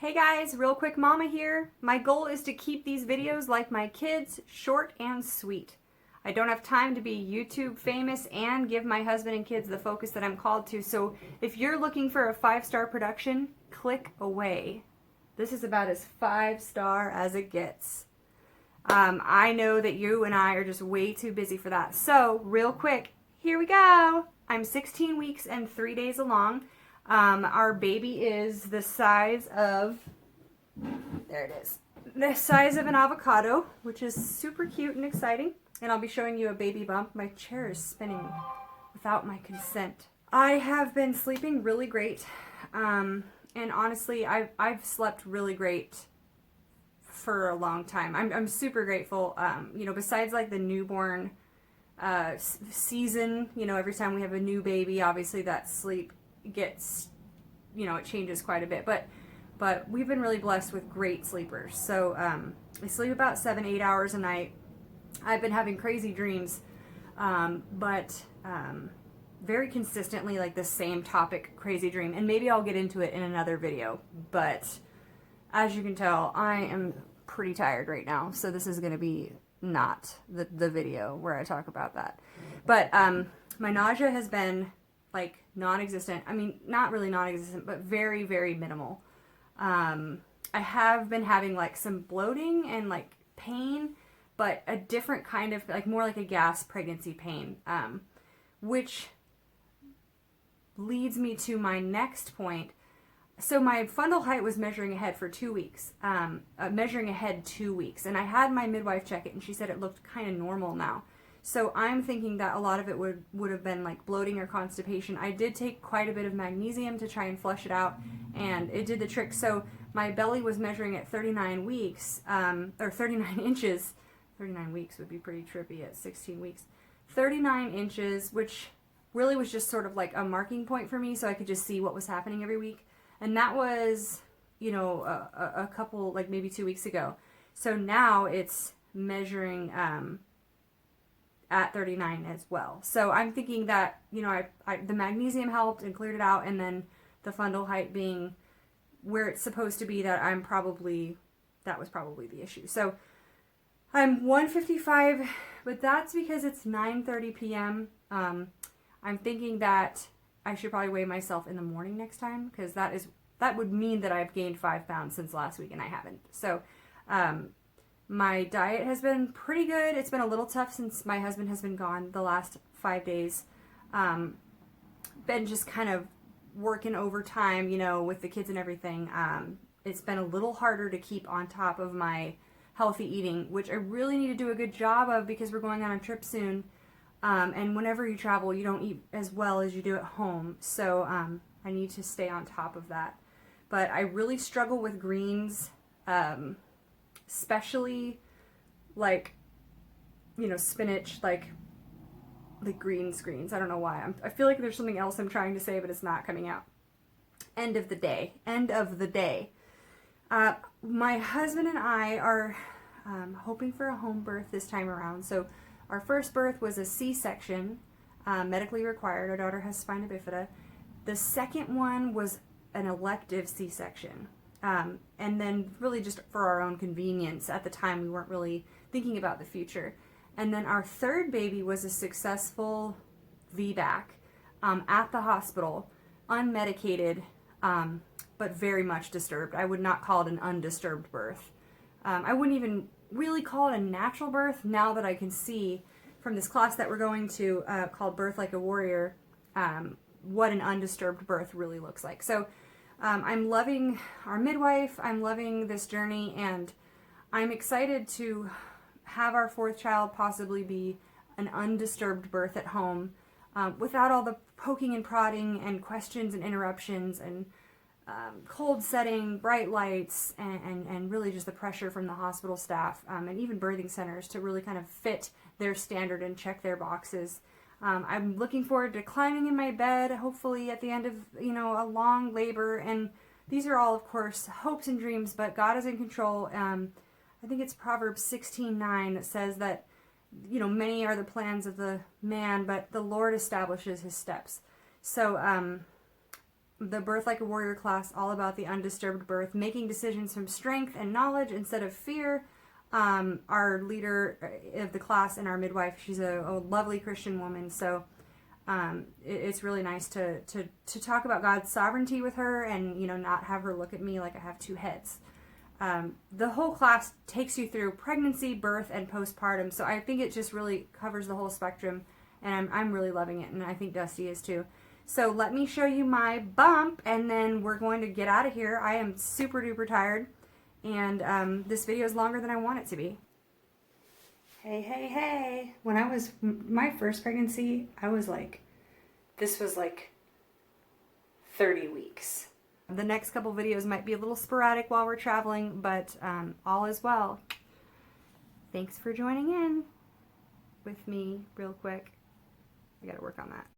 Hey guys, real quick mama here. My goal is to keep these videos like my kids, short and sweet. I don't have time to be YouTube famous and give my husband and kids the focus that I'm called to, so if you're looking for a 5-star production, click away. This is about as 5-star as it gets. I know that you and I are just way too busy for that. So, real quick, here we go. I'm 16 weeks and 3 days along. Our baby is the size of, there it is, the size of an avocado, which is super cute and exciting. And I'll be showing you a baby bump. My chair is spinning without my consent. I have been sleeping really great. And honestly, I've slept really great for a long time. I'm super grateful. You know, besides like the newborn season, you know, every time we have a new baby, obviously that sleep gets, you know, it changes quite a bit, but we've been really blessed with great sleepers. So I sleep about 7-8 hours a night. I've been having crazy dreams, but very consistently like the same topic crazy dream, and maybe I'll get into it in another video, but as you can tell, I am pretty tired right now, so this is going to be not the video where I talk about that. But my nausea has been like non-existent. I mean, not really non-existent, but very, very minimal. I have been having like some bloating and like pain, but a different kind of, like more like a gas pregnancy pain, which leads me to my next point. So my fundal height was measuring ahead for 2 weeks, measuring ahead 2 weeks, and I had my midwife check it, and she said it looked kind of normal now. So I'm thinking that a lot of it would have been like bloating or constipation. I did take quite a bit of magnesium to try and flush it out, and it did the trick. So my belly was measuring at 39 weeks, or 39 inches. 39 weeks would be pretty trippy at 16 weeks. 39 inches, which really was just sort of like a marking point for me so I could just see what was happening every week. And that was, you know, a couple, like maybe 2 weeks ago. So now it's measuring at 39 as well. So I'm thinking that, you know, the magnesium helped and cleared it out, and then the fundal height being where it's supposed to be, that was probably the issue. So I'm 155, but that's because it's 9:30 p.m. I'm thinking that I should probably weigh myself in the morning next time, because that would mean that I've gained 5 pounds since last week, and I haven't. So my diet has been pretty good. It's been a little tough since my husband has been gone the last 5 days. Been just kind of working overtime, you know, with the kids and everything. It's been a little harder to keep on top of my healthy eating, which I really need to do a good job of, because we're going on a trip soon. And whenever you travel, you don't eat as well as you do at home. So I need to stay on top of that. But I really struggle with greens, especially like, you know, spinach, like the greens. I don't know why. I feel like there's something else I'm trying to say, but it's not coming out. End of the day. My husband and I are hoping for a home birth this time around. So our first birth was a C-section, medically required. Our daughter has spina bifida. The second one was an elective C-section. And then really just for our own convenience. At the time, we weren't really thinking about the future. And then our third baby was a successful VBAC at the hospital, unmedicated, but very much disturbed. I would not call it an undisturbed birth. I wouldn't even really call it a natural birth, now that I can see from this class that we're going to called Birth Like a Warrior, what an undisturbed birth really looks like. So I'm loving our midwife, I'm loving this journey, and I'm excited to have our 4th child possibly be an undisturbed birth at home, without all the poking and prodding and questions and interruptions and cold setting, bright lights, and really just the pressure from the hospital staff, and even birthing centers to really kind of fit their standard and check their boxes. I'm looking forward to climbing in my bed, hopefully at the end of, you know, a long labor. And these are all, of course, hopes and dreams, but God is in control. I think it's Proverbs 16:9 that says that, you know, many are the plans of the man, but the Lord establishes his steps. So the Birth Like a Warrior class, all about the undisturbed birth, making decisions from strength and knowledge instead of fear. Our leader of the class and our midwife, she's a lovely Christian woman, so it's really nice to talk about God's sovereignty with her and, you know, not have her look at me like I have two heads. The whole class takes you through pregnancy, birth, and postpartum, so I think it just really covers the whole spectrum, and I'm really loving it, and I think Dusty is too. So let me show you my bump, and then we're going to get out of here. I am super duper tired, and this video is longer than I want it to be. Hey. When I was, my first pregnancy, I was like, this was like 30 weeks. The next couple videos might be a little sporadic while we're traveling, but all is well. Thanks for joining in with me real quick. I gotta work on that.